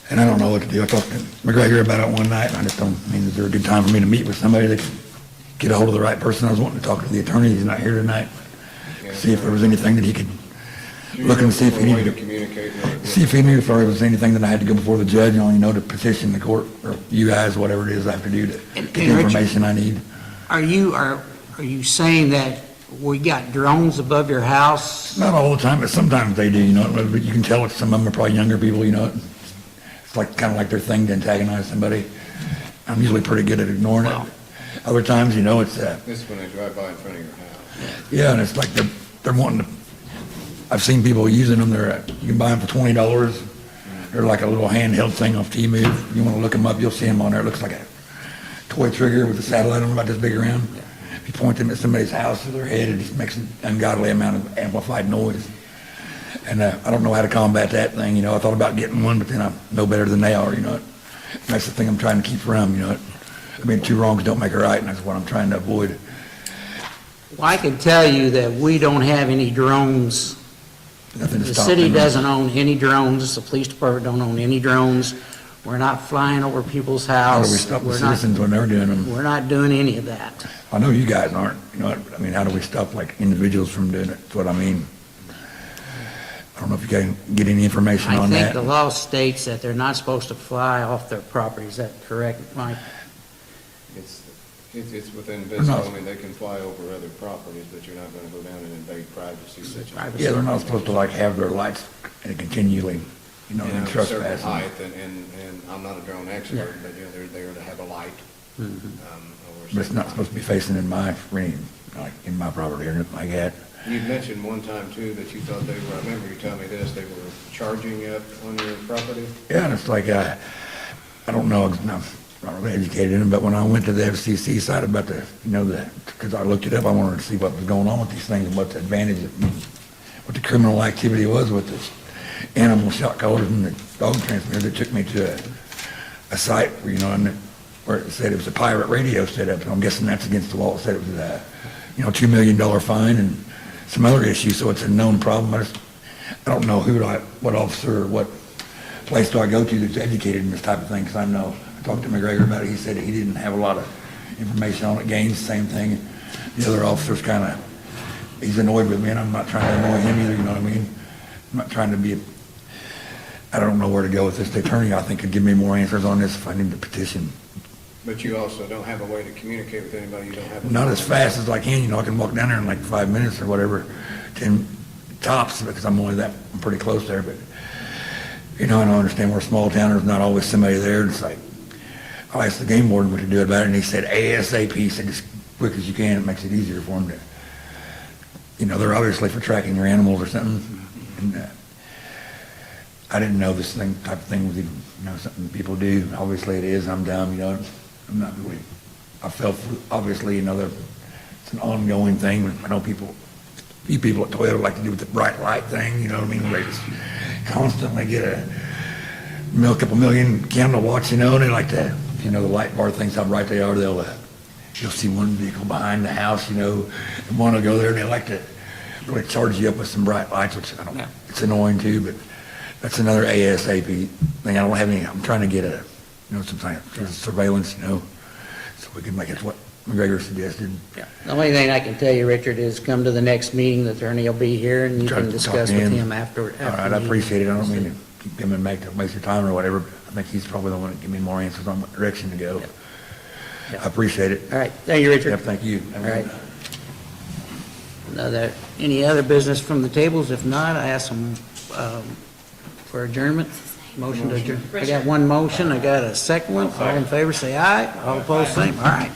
And I don't know what to do. I talked to McGregor about it one night, and I just don't, I mean, is there a good time for me to meet with somebody that could get a hold of the right person? I was wanting to talk to the attorney. He's not here tonight. See if there was anything that he could look and see if he Way to needed, communicate. see if he knew if there was anything that I had to go before the judge, you know, to petition the court, or you guys, whatever it is I have to do to get the Richard, information I need. Are you saying that we got drones above your house? Not all the time, but sometimes they do, you know, but you can tell that some of them are probably younger people, you know. It's like, kind of like their thing to antagonize somebody. I'm usually pretty good at ignoring it. Other times, you know, it's, This is when they drive by in front of your house. yeah, and it's like they're wanting to, I've seen people using them, you can buy them for $20. They're like a little handheld thing off T-Move. You want to look them up, you'll see them on there. It looks like a toy trigger with a satellite on it about this big around. If you point them at somebody's house or their head, it just makes an ungodly amount of amplified noise. And I don't know how to combat that thing, you know. I thought about getting one, but then I know better than they are, you know. And that's the thing I'm trying to keep from, you know. I mean, two wrongs don't make a right, and that's what I'm trying to avoid. Well, I can tell you that we don't have any drones. Nothing to The stop city them. doesn't own any drones, the police department don't own any drones. We're not flying over people's How house. do we stop the We're not- citizens when they're doing them? We're not doing any of that. I know you guys aren't, you know, I mean, how do we stop, like, individuals from doing it? That's what I mean. I don't know if you can get any information I on think that. the law states that they're not supposed to fly off their property. Is that correct, Mike? It's within They're not- I mean, they can fly over other properties, but you're not gonna go down and invade privacy such as. Privacy. Yeah, they're not supposed to, like, have their lights continually, you know, You and know, certain trespassing. height, and I'm not a drone expert, but, you know, they're there to have a light. Mm-hmm. Or But it's not something. supposed to be facing in my ring, like, in my property or anything like that. You mentioned one time too that you thought they were, I remember you telling me this, they were charging up on your property? Yeah, and it's like, I don't know, I'm not really educated in it, but when I went to the FCC site about the, you know, because I looked it up, I wanted to see what was going on with these things and what the advantage, what the criminal activity was with this animal shot collars and the dog transmitter. That took me to a site where, you know, and where it said it was a pirate radio setup, and I'm guessing that's against the law. It said it was a, you know, $2 million fine and some other issues, so it's a known problem. I don't know what officer or what place do I go to that's educated in this type of thing, because I know, I talked to McGregor about it, he said he didn't have a lot of information on it. Gaines, same thing. The other officer's kind of, he's annoyed with me, and I'm not trying to annoy him either, you know what I mean? I'm not trying to be, I don't know where to go with this. The attorney, I think, could give me more answers on this if I need to petition. But you also don't have a way to communicate with anybody, you don't have. a Not phone. as fast as I can, you know, I can walk down there in like 5 minutes or whatever, 10 tops, because I'm pretty close there, but, you know, and I understand we're a small town, there's not always somebody there. It's like, I asked the game warden what to do about it, and he said ASAP, he said as quick as you can, it makes it easier for them to, you know, they're obviously for tracking your animals or something, and I didn't know this type of thing was even, you know, something people do. Obviously it is, I'm dumb, you know, I'm not really, I felt, obviously, you know, it's an ongoing thing. I know few people at Toyota like to do with the bright light thing, you know what I mean? They just constantly get a couple million candle watts, you know, and they like to, you know, the light bar things, how bright they are, you'll see one vehicle behind the house, you know, and one will go there, and they like to really charge you up with some bright lights, which I don't know, it's annoying too, but that's another ASAP thing. I don't have any, I'm trying to get some kind of surveillance, you know, so we can make it what McGregor suggested. Yeah. The only thing I can tell you, Richard, is come to the next meeting, the attorney will be here, and you Try to can talk discuss to with him. him after. All right, the I meeting. appreciate it. I don't mean to keep coming back to waste your time or whatever, but I think he's probably the one that give me more answers on what direction to go. Yeah. I appreciate it. All right, thank you, Richard. Yep, thank you. All right. Any other business from the tables? If not, I ask them for adjournment. Motion to adjourn. I got one motion, I got a second one. All in favor, say aye. All opposed, same. All right.